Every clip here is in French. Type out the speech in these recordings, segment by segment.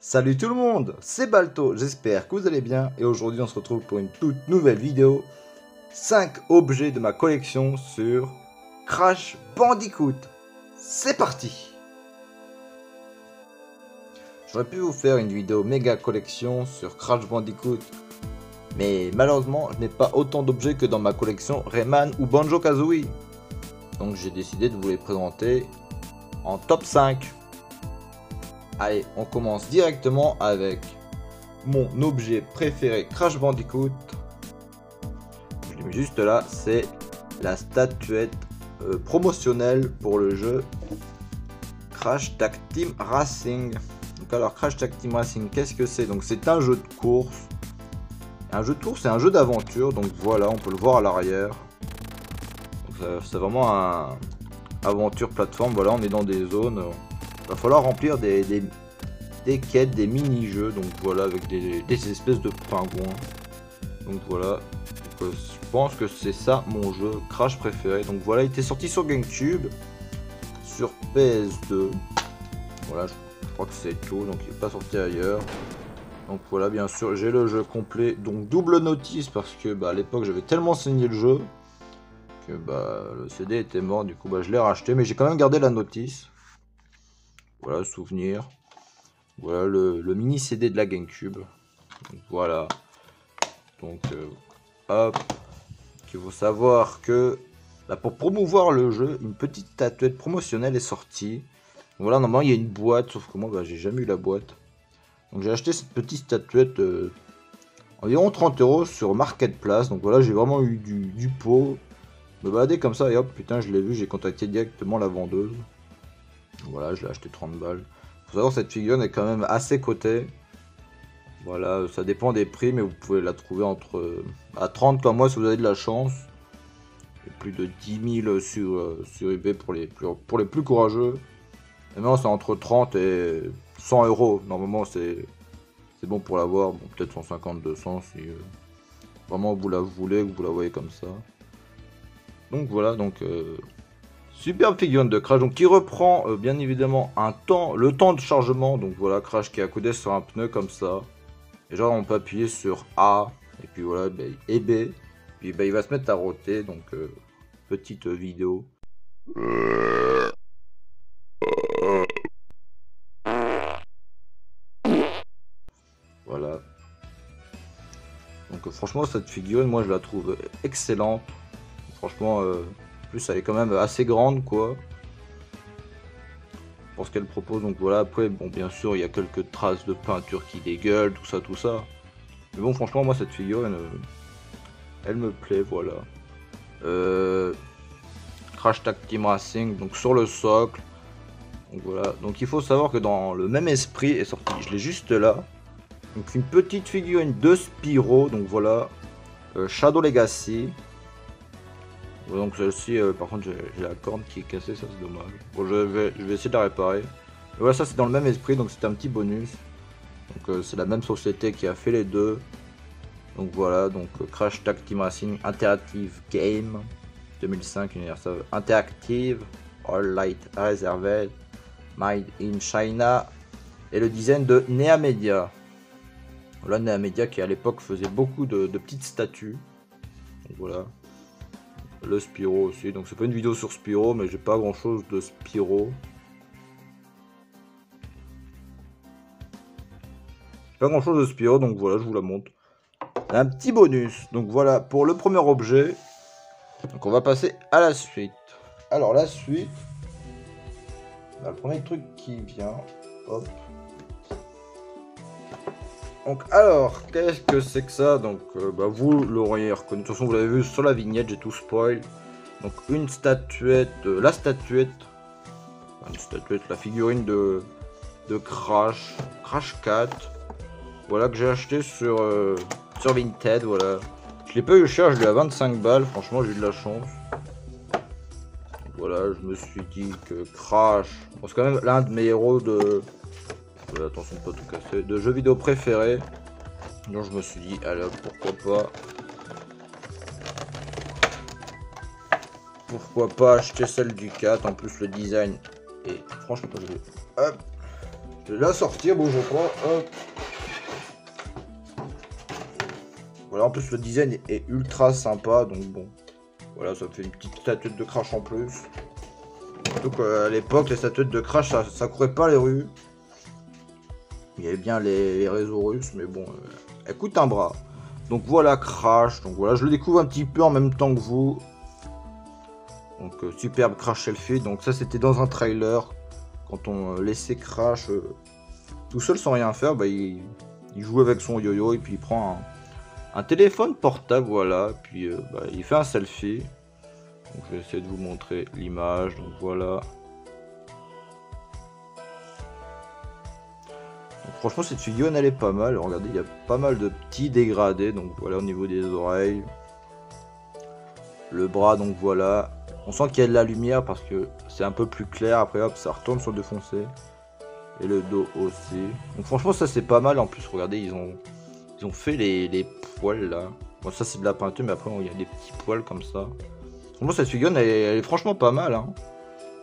Salut tout le monde, c'est Balto, j'espère que vous allez bien et aujourd'hui on se retrouve pour une toute nouvelle vidéo 5 objets de ma collection sur Crash Bandicoot. C'est parti. J'aurais pu vous faire une vidéo méga collection sur Crash Bandicoot, mais malheureusement je n'ai pas autant d'objets que dans ma collection Rayman ou Banjo-Kazooie. Donc j'ai décidé de vous les présenter en top 5. Allez, on commence directement avec mon objet préféré Crash Bandicoot. Je l'ai mis juste là, c'est la statuette promotionnelle pour le jeu Crash Tag Team Racing. Donc alors Crash Tag Team Racing, qu'est-ce que c'est? Donc c'est un jeu de course. Un jeu de course, c'est un jeu d'aventure. Donc voilà, on peut le voir à l'arrière. C'est vraiment un aventure plateforme. Voilà, on est dans des zones. Va falloir remplir des quêtes, des mini-jeux, donc voilà, avec des espèces de pingouins. Donc voilà, donc, je pense que c'est ça mon jeu Crash préféré. Donc voilà, il était sorti sur GameCube, sur PS2. Voilà, je crois que c'est tout, donc il n'est pas sorti ailleurs. Donc voilà, bien sûr, j'ai le jeu complet, donc double notice parce que à l'époque j'avais tellement saigné le jeu que le CD était mort, du coup je l'ai racheté, mais j'ai quand même gardé la notice. Voilà, souvenir. Voilà le mini CD de la GameCube. Donc, voilà. Donc hop. Il faut savoir que pour promouvoir le jeu, une petite statuette promotionnelle est sortie. Donc, voilà, normalement il y a une boîte, sauf que moi j'ai jamais eu la boîte. Donc j'ai acheté cette petite statuette environ 30 € sur Marketplace. Donc voilà, j'ai vraiment eu du pot. Me balader comme ça et hop, putain, je l'ai vu, j'ai contacté directement la vendeuse. Voilà, je l'ai acheté 30 balles. Faut savoir, cette figurine est quand même assez cotée. Voilà, ça dépend des prix, mais vous pouvez la trouver à 30 comme moi si vous avez de la chance. Et plus de 10 000 sur eBay pour les plus courageux. Et maintenant, c'est entre 30 et 100 €. Normalement, c'est bon pour l'avoir. Bon, peut-être 150, 200 si vraiment vous la voulez, que vous la voyez comme ça. Donc voilà, superbe figurine de Crash, donc qui reprend bien évidemment le temps de chargement. Donc voilà, Crash qui est accoudé sur un pneu comme ça. Et genre on peut appuyer sur A et puis voilà, et B. Puis il va se mettre à roter. Donc petite vidéo. Voilà. Donc franchement cette figurine, moi je la trouve excellente. Franchement, en plus elle est quand même assez grande quoi. Pour ce qu'elle propose, donc voilà, après bon bien sûr il y a quelques traces de peinture qui dégueulent, tout ça. Mais bon franchement moi cette figurine elle me plaît, voilà. Crash Tag Team Racing, donc sur le socle. Donc voilà, donc il faut savoir que dans le même esprit est sorti, je l'ai juste là. Donc une petite figurine de Spyro, donc voilà, Shadow Legacy. Donc celle-ci, par contre j'ai la corne qui est cassée, ça c'est dommage. Bon je vais essayer de la réparer. Et voilà, ça c'est dans le même esprit, donc c'est un petit bonus. Donc c'est la même société qui a fait les deux. Donc voilà, donc Crash Tag Team Racing Interactive Game 2005, Universal Interactive, All Light Reserved, Made in China. Et le design de Nea Media. Voilà, Nea Media qui à l'époque faisait beaucoup de petites statues. Donc voilà. Le Spyro aussi, donc c'est pas une vidéo sur Spyro, mais j'ai pas grand chose de Spyro. Pas grand chose de Spyro, donc voilà, je vous la montre. Un petit bonus, donc voilà pour le premier objet. Donc on va passer à la suite. Alors la suite, le premier truc qui vient, hop. Donc alors, qu'est-ce que c'est que ça? Donc vous l'auriez reconnu, de toute façon vous l'avez vu sur la vignette, j'ai tout spoil. Donc une statuette, la figurine de Crash 4. Voilà, que j'ai acheté sur Vinted, voilà. Je l'ai pas eu cher, je l'ai à 25 balles, franchement j'ai eu de la chance. Donc, voilà, je me suis dit que Crash, bon, c'est quand même l'un de mes héros attention de pas tout casser, de jeux vidéo préférés. Donc je me suis dit, allez pourquoi pas acheter celle du 4. En plus le design est franchement hop. Je vais la sortir, bon je crois. Hop. Voilà, en plus le design est ultra sympa, donc bon. Voilà, ça fait une petite statuette de Crash en plus. Surtout qu'à l'époque, les statuettes de Crash, ça courait pas les rues. Il y avait bien les réseaux russes, mais bon, elle coûte un bras. Donc voilà Crash, donc voilà, je le découvre un petit peu en même temps que vous. Donc superbe Crash Selfie, donc ça c'était dans un trailer. Quand on laissait Crash tout seul sans rien faire, bah, il joue avec son yo-yo et puis il prend un téléphone portable, voilà, puis bah, il fait un selfie. Donc je vais essayer de vous montrer l'image, donc voilà. Donc, franchement cette figurine elle est pas mal, regardez il y a pas mal de petits dégradés, donc voilà au niveau des oreilles. Le bras, donc voilà. On sent qu'il y a de la lumière parce que c'est un peu plus clair, après hop ça retourne sur le défoncé. Et le dos aussi. Donc franchement ça c'est pas mal, en plus regardez ils ont fait les poils là. Bon ça c'est de la peinture mais après il y a des petits poils comme ça. Franchement cette figurine elle est franchement pas mal hein.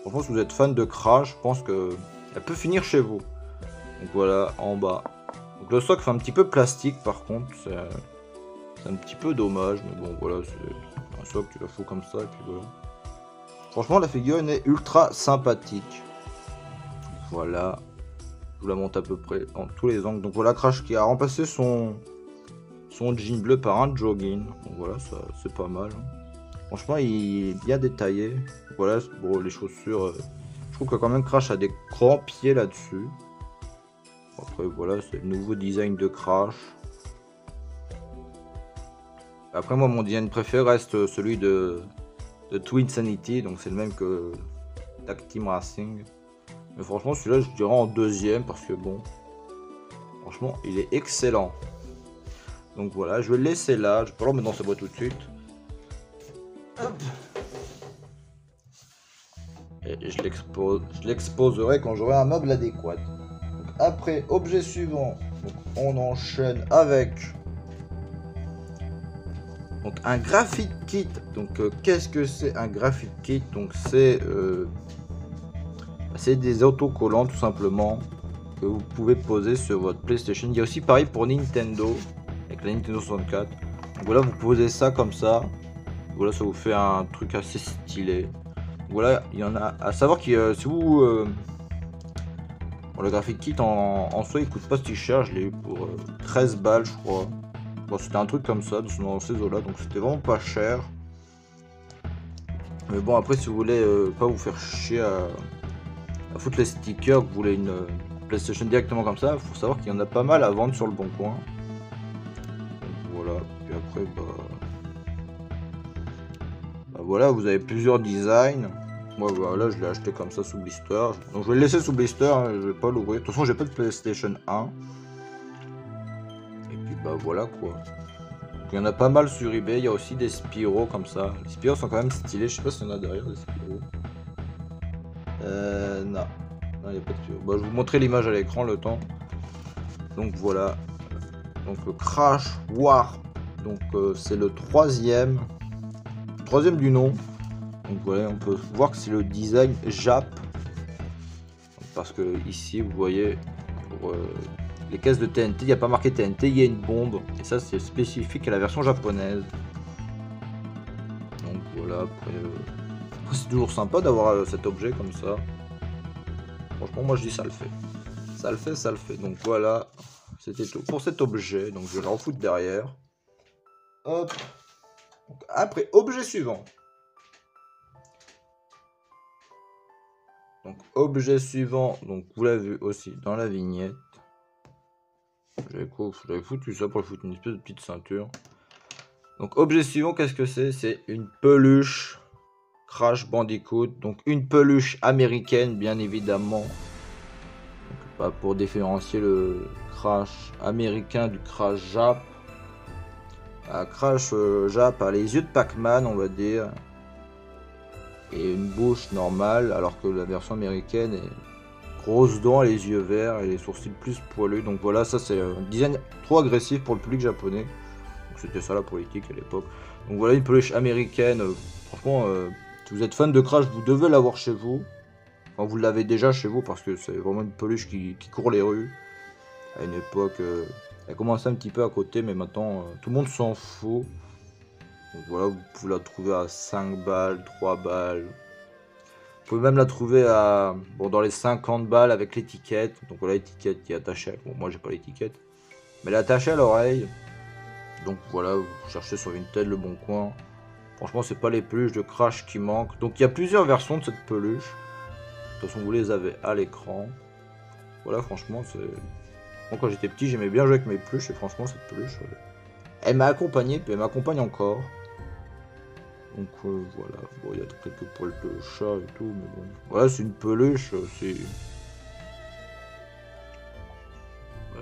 Franchement si vous êtes fan de Crash, je pense que elle peut finir chez vous. Donc voilà en bas. Donc le socle fait un petit peu plastique par contre, c'est un petit peu dommage mais bon voilà c'est un socle tu la fous comme ça et puis voilà. Franchement la figurine est ultra sympathique. Voilà. Je vous la monte à peu près en tous les angles. Donc voilà Crash qui a remplacé son jean bleu par un jogging. Donc voilà, ça c'est pas mal. Franchement, il est bien détaillé. Donc voilà, bon, les chaussures. Je trouve que quand même Crash a des grands pieds là-dessus. Après voilà, c'est le nouveau design de Crash. Après moi, mon design préféré reste celui de Twinsanity. Donc c'est le même que Tag Team Racing. Mais franchement celui-là je dirais en deuxième parce que bon, franchement il est excellent. Donc voilà, je vais le laisser là, je vais pas le remettre dans sa boîte tout de suite. Hop. Et je l'exposerai quand j'aurai un meuble adéquat. Donc après, objet suivant, donc on enchaîne avec donc un graphic kit. Donc qu'est-ce que c'est un graphic kit? Donc c'est des autocollants tout simplement que vous pouvez poser sur votre PlayStation. Il y a aussi pareil pour Nintendo avec la Nintendo 64. Donc voilà, vous posez ça comme ça. Voilà, ça vous fait un truc assez stylé. Donc voilà, il y en a à savoir que si vous bon, le graphic kit en soi il coûte pas si cher. Je l'ai eu pour 13 balles je crois. Bon, c'était un truc comme ça dans ces eaux là, donc c'était vraiment pas cher. Mais bon après si vous voulez pas vous faire chier à foutre les stickers, vous voulez une PlayStation directement comme ça, il faut savoir qu'il y en a pas mal à vendre sur le bon coin. Donc voilà, puis après bah voilà, vous avez plusieurs designs. Moi voilà, je l'ai acheté comme ça sous blister. Donc je vais le laisser sous blister, hein, je vais pas l'ouvrir. De toute façon j'ai pas de PlayStation 1. Et puis bah voilà quoi. Donc, il y en a pas mal sur eBay, il y a aussi des Spyro comme ça. Les Spyro sont quand même stylés, je sais pas s'il y en a derrière des Spyro. Non. Non, il n'y a pas de Spyro. Bah, je vais vous montrer l'image à l'écran le temps. Donc voilà. Donc Crash Warp. Donc c'est le troisième du nom. Donc voilà, on peut voir que c'est le design Jap. Parce que ici vous voyez pour les caisses de TNT, il n'y a pas marqué TNT, il y a une bombe. Et ça c'est spécifique à la version japonaise. Donc voilà, après c'est toujours sympa d'avoir cet objet comme ça. Franchement moi je dis ça le fait. Ça le fait, ça le fait. Donc voilà, c'était tout pour cet objet. Donc je vais le refoutre derrière. Hop. Donc, après, objet suivant. Donc objet suivant, donc vous l'avez vu aussi dans la vignette. J'avais foutu ça pour foutre une espèce de petite ceinture. Donc objet suivant, qu'est-ce que c'est? C'est une peluche Crash Bandicoot. Donc une peluche américaine bien évidemment. Donc, pas pour différencier le Crash américain du Crash Jap. Crash Jap a les yeux de Pac-Man on va dire. Et une bouche normale alors que la version américaine est grosses dents, les yeux verts et les sourcils plus poilus. Donc voilà, ça c'est un design trop agressif pour le public japonais. Donc c'était ça la politique à l'époque. Donc voilà une peluche américaine. Franchement, si vous êtes fan de Crash, vous devez l'avoir chez vous. Enfin, vous l'avez déjà chez vous parce que c'est vraiment une peluche qui court les rues. À une époque, elle commençait un petit peu à côté, mais maintenant tout le monde s'en fout. Donc voilà, vous pouvez la trouver à 5 balles, 3 balles. Vous pouvez même la trouver à bon, dans les 50 balles avec l'étiquette. Donc voilà, l'étiquette qui est attachée. Bon, moi j'ai pas l'étiquette, mais elle est attachée à l'oreille. Donc voilà, vous cherchez sur Vinted, Le Bon Coin. Franchement, c'est pas les peluches de Crash qui manquent. Donc il y a plusieurs versions de cette peluche. De toute façon, vous les avez à l'écran. Voilà, franchement, c'est... Moi, quand j'étais petit, j'aimais bien jouer avec mes peluches. Et franchement, cette peluche, elle m'a accompagné, puis elle m'accompagne encore. Donc voilà, bon, il y a quelques poils de chat et tout, mais bon. Voilà, c'est une peluche, c'est...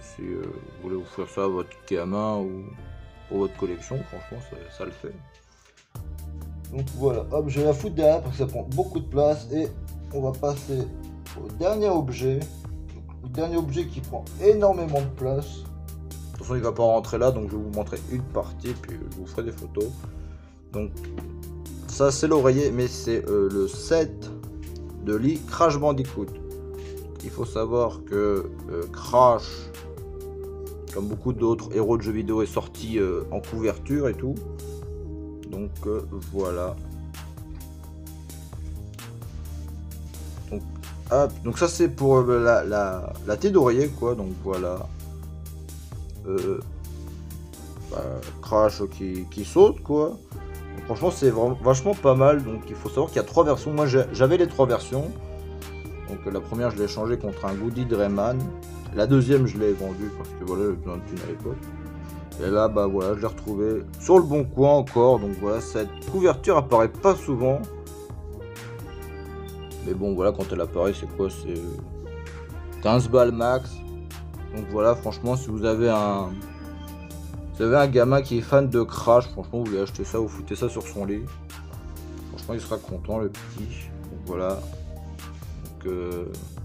si vous voulez vous faire ça à votre gamin ou pour votre collection, franchement, ça le fait. Donc voilà, hop, je vais la foutre derrière parce que ça prend beaucoup de place et on va passer au dernier objet. Le dernier objet qui prend énormément de place. De toute façon, il va pas rentrer là, donc je vais vous montrer une partie, puis je vous ferai des photos. Donc ça, c'est l'oreiller, mais c'est le set de lit Crash Bandicoot. Il faut savoir que Crash, comme beaucoup d'autres héros de jeux vidéo, est sorti en couverture et tout. Donc voilà. Donc, hop. Donc ça c'est pour la tête d'oreiller quoi. Donc voilà. Crash qui saute quoi. Donc, franchement c'est vachement pas mal. Donc il faut savoir qu'il y a 3 versions. Moi j'avais les 3 versions. Donc la première je l'ai changé contre un goodie de Rayman. La deuxième je l'ai vendue parce que voilà, j'avais besoin de thunes à l'époque. Et là, bah voilà, je l'ai retrouvé sur Le Bon Coin encore. Donc voilà, cette couverture apparaît pas souvent. Mais bon, voilà, quand elle apparaît, c'est quoi? C'est 15 balles max. Donc voilà, franchement, si vous avez un gamin qui est fan de Crash, franchement, vous voulez acheter ça, vous foutez ça sur son lit. Franchement, il sera content, le petit. Donc voilà. Donc,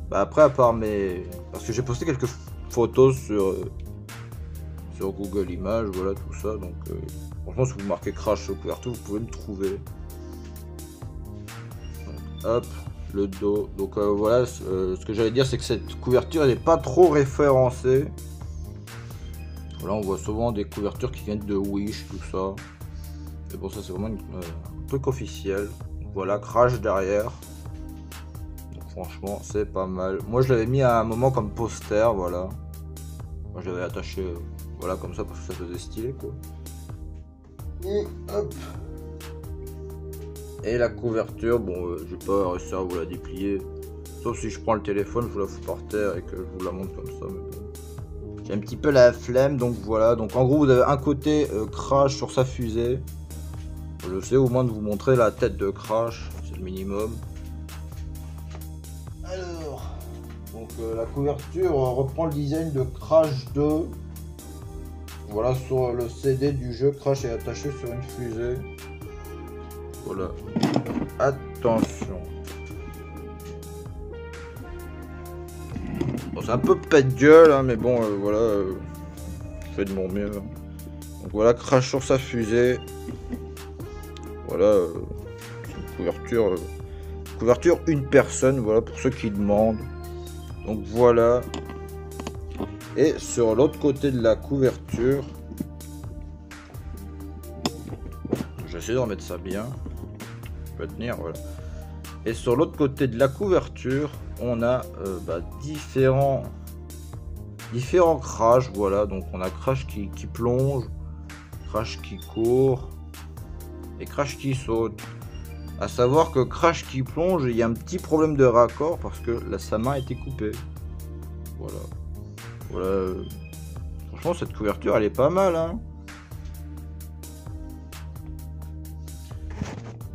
bah après, à part mes... Parce que j'ai posté quelques photos sur Google Images, voilà tout ça. Donc franchement, si vous marquez Crash sur couverture, vous pouvez me trouver. Donc, hop, le dos. Donc voilà, ce que j'allais dire, c'est que cette couverture elle n'est pas trop référencée. Voilà, on voit souvent des couvertures qui viennent de Wish, tout ça. Et bon, ça c'est vraiment un truc officiel. Donc, voilà, Crash derrière. Donc, franchement, c'est pas mal. Moi, je l'avais mis à un moment comme poster, voilà. Moi, je l'avais attaché. Voilà, comme ça, parce que ça faisait stylé, quoi. Et hop. Et la couverture, bon, je vais pas réussir à vous la déplier. Sauf si je prends le téléphone, je vous la fous par terre et que je vous la montre comme ça. Mais bon. J'ai un petit peu la flemme, donc voilà. Donc en gros, vous avez un côté Crash sur sa fusée. Je sais au moins de vous montrer la tête de Crash, c'est le minimum. Alors, donc la couverture reprend le design de Crash 2. Voilà, sur le CD du jeu, Crash est attaché sur une fusée. Voilà. Attention. Bon, c'est un peu pas de gueule, hein, mais bon, voilà. Je fais de mon mieux. Donc voilà, Crash sur sa fusée. Voilà. C'est une couverture. Couverture une personne, voilà, pour ceux qui demandent. Donc voilà. Et sur l'autre côté de la couverture, j'essaie de remettre ça bien, je peux tenir, voilà. Et sur l'autre côté de la couverture, on a différents Crash, voilà. Donc on a Crash qui plonge, Crash qui court et Crash qui saute. À savoir que Crash qui plonge, il y a un petit problème de raccord parce que là, sa main a été coupée. Voilà. Voilà. Franchement, cette couverture, elle est pas mal, hein.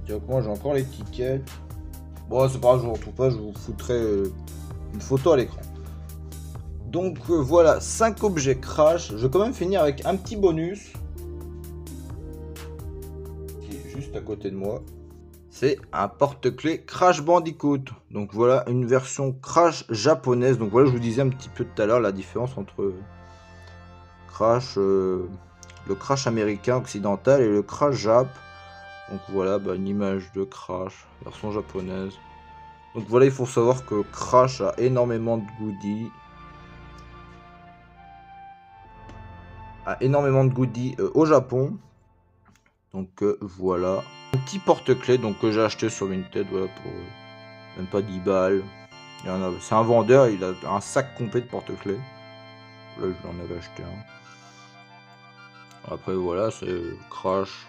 Donc moi, j'ai encore l'étiquette. Bon, c'est pas grave, je vous retrouve pas, je vous foutrai une photo à l'écran. Donc voilà, 5 objets Crash. Je vais quand même finir avec un petit bonus qui est juste à côté de moi. C'est un porte-clés Crash Bandicoot. Donc voilà, une version Crash japonaise. Donc voilà, je vous disais un petit peu tout à l'heure la différence entre Crash, le Crash américain occidental et le Crash Jap. Donc voilà, une image de Crash, version japonaise. Donc voilà, il faut savoir que Crash a énormément de goodies. Au Japon. Donc voilà. Un petit porte-clés donc que j'ai acheté sur Vinted, voilà, pour même pas 10 balles. C'est un vendeur, il a un sac complet de porte-clés. Là, je l'en avais acheté un. Après voilà, c'est Crash.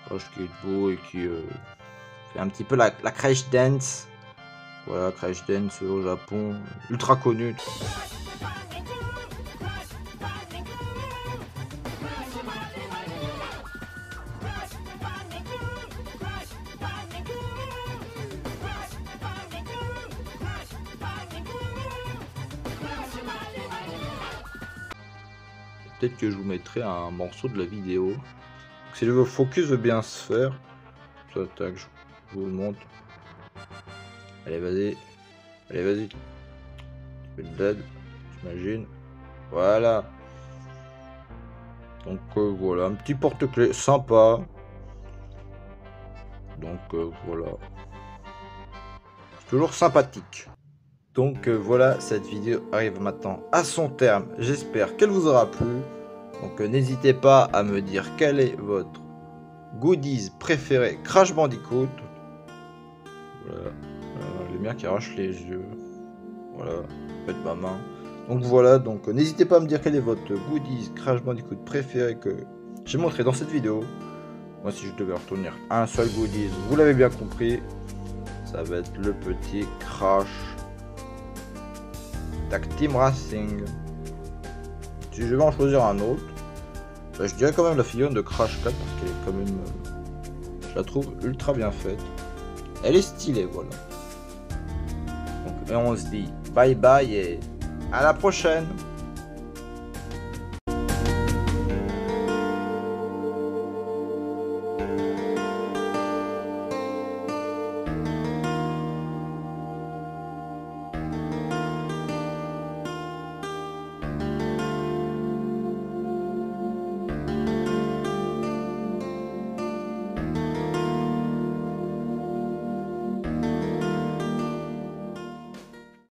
Crash qui est beau et qui fait un petit peu la Crash Dance. Voilà, Crash Dance au Japon, ultra connu. Peut-être que je vous mettrai un morceau de la vidéo. Si le focus veut bien se faire, ça, tac, je vous le montre. Allez, vas-y. Allez, vas-y. Tu fais le dead, j'imagine. Voilà. Donc voilà, un petit porte-clés sympa. Donc voilà. C'est toujours sympathique. Donc voilà, cette vidéo arrive maintenant à son terme. J'espère qu'elle vous aura plu. Donc n'hésitez pas à me dire quel est votre goodies préféré Crash Bandicoot. Voilà. Les miens qui arrachent les yeux. Voilà, faites ma main. Donc voilà, donc n'hésitez pas à me dire quel est votre goodies Crash Bandicoot préféré que j'ai montré dans cette vidéo. Moi, si je devais retenir un seul goodies, vous l'avez bien compris, ça va être le petit Crash Tag Team Racing. Si je vais en choisir un autre, bah, je dirais quand même la figurine de Crash 4 parce qu'elle est quand même, je la trouve ultra bien faite. Elle est stylée, voilà. Donc, et on se dit bye bye et à la prochaine.